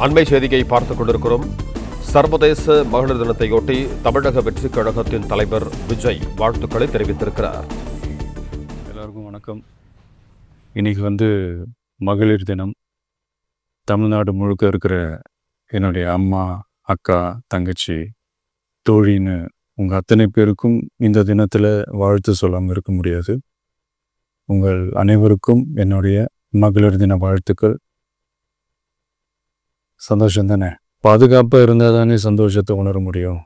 அண்மை செய்தியை பார்த்துக் கொண்டிருக்கிறோம். சர்வதேச மகளிர் தினத்தையொட்டி தமிழக வெற்றிக் கழகத்தின் தலைவர் விஜய் வாழ்த்துக்களை தெரிவித்திருக்கிறார். எல்லாருக்கும் வணக்கம். இன்னைக்கு மகளிர் தினம். தமிழ்நாடு முழுக்க இருக்கிற என்னுடைய அம்மா, அக்கா, தங்கச்சி, தோழின்னு உங்கள் அத்தனை பேருக்கும் இந்த தினத்தில் வாழ்த்து சொல்லாமல் இருக்க முடியாது. உங்கள் அனைவருக்கும் என்னுடைய மகளிர் தின வாழ்த்துக்கள். சந்தோஷம் தானே? பாதுகாப்பாக இருந்தால் தானே சந்தோஷத்தை உணர முடியும்.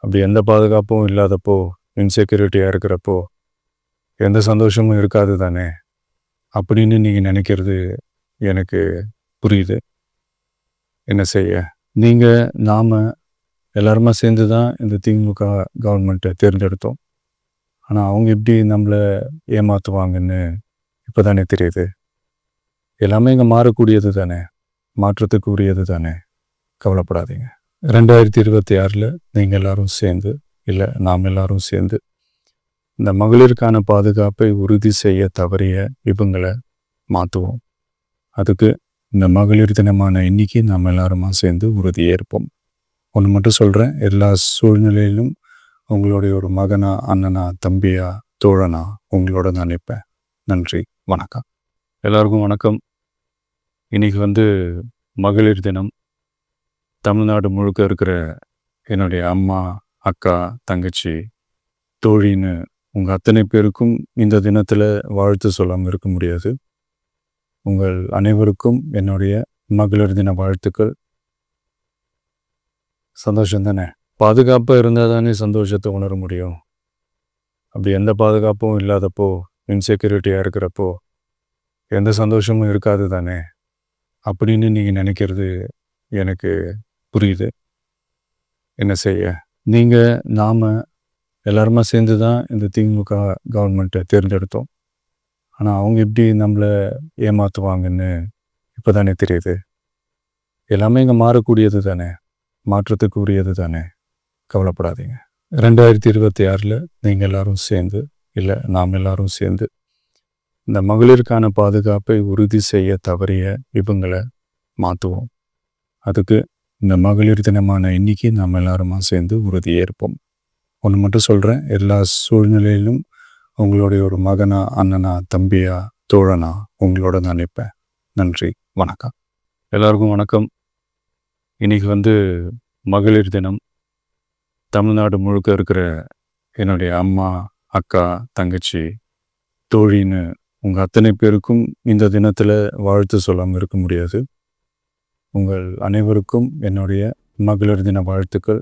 அப்படி எந்த பாதுகாப்பும் இல்லாதப்போ, இன்செக்யூரிட்டியாக இருக்கிறப்போ எந்த சந்தோஷமும் இருக்காது தானே அப்படின்னு நீங்கள் நினைக்கிறது எனக்கு புரியுது. என்ன செய்ய, நீங்கள் நாம் எல்லாருமா சேர்ந்து தான் இந்த திமுக கவர்மெண்ட்டை தேர்ந்தெடுத்தோம். ஆனால் அவங்க எப்படி நம்மளை ஏமாற்றுவாங்கன்னு இப்போ தானே தெரியுது. எல்லாமே இங்கே மாறக்கூடியது தானே, மாற்றத்துக்கு உரியது தானே. கவலைப்படாதீங்க. 2026 நீங்கள் எல்லாரும் சேர்ந்து, இல்லை நாம் எல்லாரும் சேர்ந்து இந்த மகளிருக்கான பாதுகாப்பை உறுதி செய்ய தவறிய இவங்களை மாற்றுவோம். அதுக்கு இந்த மகளிர் தினமான இன்னைக்கு நாம் எல்லாருமா சேர்ந்து உறுதியேற்போம். ஒன்று மட்டும் சொல்கிறேன், எல்லா சூழ்நிலையிலும் உங்களுடைய ஒரு மகனா, அண்ணனா, தம்பியா, தோழனா உங்களோட நான் நிற்பேன். நன்றி, வணக்கம். எல்லாருக்கும் வணக்கம். இன்னைக்கு மகளிர் தினம். தமிழ்நாடு முழுக்க இருக்கிற என்னுடைய அம்மா, அக்கா, தங்கச்சி, தோழின்னு உங்கள் அத்தனை பேருக்கும் இந்த தினத்தில் வாழ்த்து சொல்லாமல் இருக்க முடியாது. உங்கள் அனைவருக்கும் என்னுடைய மகளிர் தின வாழ்த்துக்கள். சந்தோஷம் தானே? பாதுகாப்பாக இருந்தால் தானே சந்தோஷத்தை உணர முடியும். அப்படி எந்த பாதுகாப்பும் இல்லாதப்போ, இன்செக்யூரிட்டியாக இருக்கிறப்போ எந்த சந்தோஷமும் இருக்காது தானே அப்படின்னு நீங்கள் நினைக்கிறது எனக்கு புரியுது. என்ன செய்ய, நீங்கள் நாம் எல்லாருமா சேர்ந்து தான் இந்த திமுக கவர்மெண்ட்டை தேர்ந்தெடுத்தோம். ஆனால் அவங்க எப்படி நம்மளை ஏமாற்றுவாங்கன்னு இப்போ தானே தெரியுது. எல்லாமே இங்கே மாறக்கூடியது தானே, மாற்றத்துக்கு உரியது தானே. கவலைப்படாதீங்க. 2026 நீங்கள் எல்லாரும் சேர்ந்து, இல்லை நாம் எல்லாரும் சேர்ந்து இந்த மகளிருக்கான பாதுகாப்பை உறுதி செய்ய தவறிய இவங்களை மாற்றுவோம். அதுக்கு இந்த மகளிர் தினமான இன்னைக்கு நாம் எல்லாருமா சேர்ந்து உறுதியேற்போம். ஒன்று மட்டும் சொல்கிறேன், எல்லா சூழ்நிலையிலும் உங்களுடைய ஒரு மகனா, அண்ணனா, தம்பியா, தோழனா உங்களோட நான் நிற்பேன். நன்றி, வணக்கம். எல்லாருக்கும் வணக்கம். இன்னைக்கு மகளிர் தினம். தமிழ்நாடு முழுக்க இருக்கிற என்னுடைய அம்மா, அக்கா, தங்கச்சி, தோழின்னு உங்கள் அத்தனை பேருக்கும் இந்த தினத்தில் வாழ்த்து சொல்லாமல் இருக்க முடியாது. உங்கள் அனைவருக்கும் என்னுடைய மகளிர் தின வாழ்த்துக்கள்.